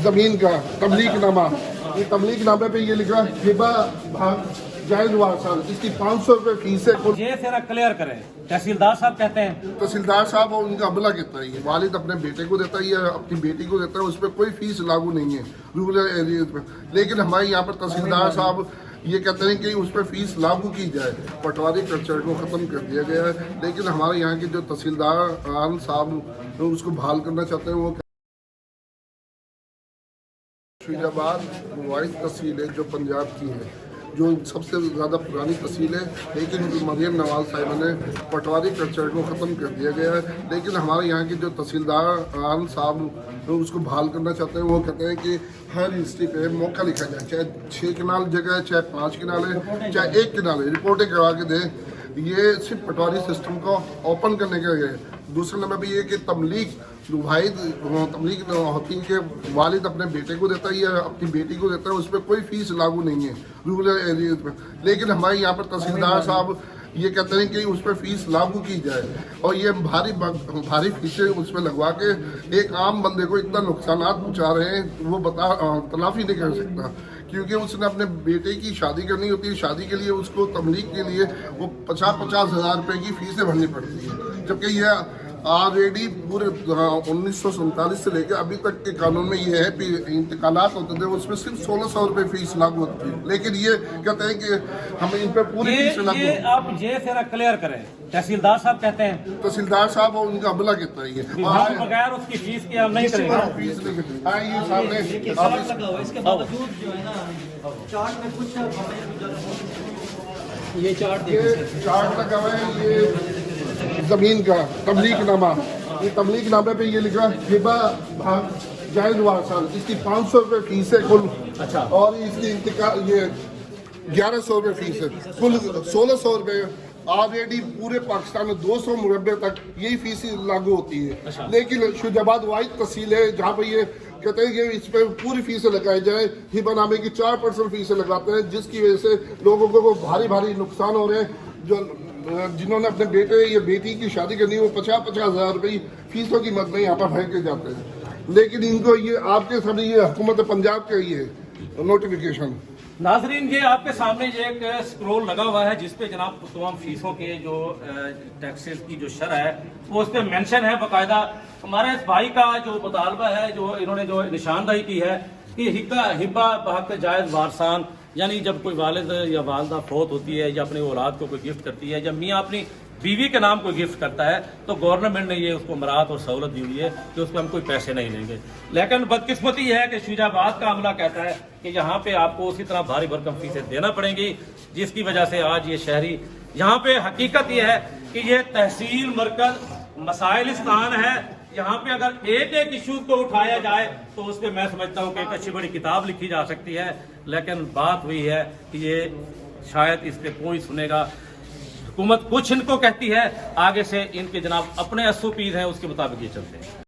जमीन का तमलीक नामा, ये तमलीक नामे पे ये लिखा है हिबा भाग जायद वारसान, इसकी 500 रुपये फीस है। ये जरा क्लियर करें, तहसीलदार साहब कहते हैं। तहसीलदार साहब और उनका अमला कहता है, ये वालिद अपने बेटे को देता है या अपनी बेटी को देता है, उस पर कोई फीस लागू नहीं है रूरल एरियाज में। लेकिन हमारे यहाँ पर तहसीलदार साहब ये कहते हैं कि उस पर फीस लागू की जाए, पटवारी कल्चर को ख़त्म कर दिया गया है। लेकिन हमारे यहाँ के जो तहसीलदार साहब उसको बहाल करना चाहते हैं। वो फैजाबाद वाइस तहसील है जो पंजाब की है, जो सबसे ज़्यादा पुरानी तहसील है, लेकिन मरियम नवाज साहिबा ने पटवारी कल्चर को ख़त्म कर दिया गया है। लेकिन हमारे यहाँ के जो तहसीलदार साहब उसको बहाल करना चाहते हैं। वो कहते हैं कि हर रजिस्ट्री पे मौका लिखा जाए, चाहे 6 कनाल जगह है, चाहे 5 कनाल है, चाहे 1 कनाल है, रिपोर्टें करवा के दें। ये सिर्फ पटवारी सिस्टम को ओपन करने के लिए है। दूसरे नंबर पे ये कि तमलीक होती है कि वालिद अपने बेटे को देता है या अपनी बेटी को देता है, उस पर कोई फीस लागू नहीं है रूरल एरियाज में। लेकिन हमारे यहाँ पर तहसीलदार साहब ये कहते हैं कि उस पर फीस लागू की जाए, और ये भारी फीसें उस पर लगवा के एक आम बंदे को इतना नुकसान पहुँचा रहे हैं, वो तलाफी नहीं कर सकता। क्योंकि उसने अपने बेटे की शादी करनी होती है, शादी के लिए उसको तमलीक के लिए वो 50-50 हज़ार रुपये की फीसें भरनी पड़ती है। जबकि यह ऑलरेडी पूरे 1947 से लेकर अभी तक के कानून में ये है कि इंतकालात होते थे उसमें सिर्फ 1600 रुपये फीस लागू होती है। लेकिन ये कहते हैं कि हम इन पर पूरी फीस लागू। ये आप ये जरा क्लियर करें, तहसीलदार साहब कहते हैं। तहसीलदार साहब और उनका अमला कहता है, ये बगैर उसकी फीस के हम नहीं करेंगे। फीस नहीं करते। हाँ, ये सामने इसके बावजूद जो है ना चार्ट में कुछ ये चार्ट लगा हुआ है, ये जमीन का तमलीक नामा, ये तमलीक नामे पे ये लिखा है हिबा भाग जायद वारसान, इसकी 500 रुपये फीस है कुल। अच्छा। और इसकी ये 1100 रुपये फीस है, कुल 1600 रुपये। ऑलरेडी पूरे पाकिस्तान में 200 मुरब्बे तक यही फीस लागू होती है। अच्छा। लेकिन शुजाबाद वाइद तहसील है जहाँ पे ये कहते हैं कि इस पर पूरी फीसें लगाई जाए, हिबा नामे की 4% फीसें लगाते हैं, जिसकी वजह से लोगों को भारी नुकसान हो रहे हैं। जो जिन्होंने अपने बेटे या बेटी की शादी करनी है वो 50-50 हज़ार रुपये फीसों की मद में यहाँ पर भर के जाते हैं। लेकिन इनको ये आपके सामने ये हुकूमत पंजाब का ये नोटिफिकेशन। नाजरीन, ये आपके सामने ये एक स्क्रोल लगा हुआ है जिसपे जनाब तमाम फीसों के जो टैक्सेस की जो शरह है वो उस पर मेंशन है बाकायदा। हमारे इस भाई का जो मुतालबा है, जो इन्होंने जो निशानदाही की है कि हिब्बा बहक जायज़ वारसान, यानी जब कोई वालिद या वालदा फौत होती है या अपनी औलाद को कोई गिफ्ट करती है या मियाँ अपनी बीवी के नाम कोई गिफ्ट करता है, तो गवर्नमेंट ने ये उसको मराहत और सहूलत दी हुई है कि उस पर हम कोई पैसे नहीं लेंगे। लेकिन बदकिस्मती है कि शुजाबाद का अमला कहता है कि यहाँ पे आपको उसी तरह भारी भरकम फीसें देना पड़ेंगी, जिसकी वजह से आज ये शहरी यहाँ पे हकीकत ये है कि ये तहसील मरकज मसाइलिस्तान है। यहाँ पे अगर एक इशू को उठाया जाए तो उस पर मैं समझता हूँ कि एक अच्छी बड़ी किताब लिखी जा सकती है। लेकिन बात हुई है कि ये शायद इस पे कोई सुनेगा। हुकूमत कुछ इनको कहती है, आगे से इनके जनाब अपने SOPs हैं, उसके मुताबिक ये चलते हैं।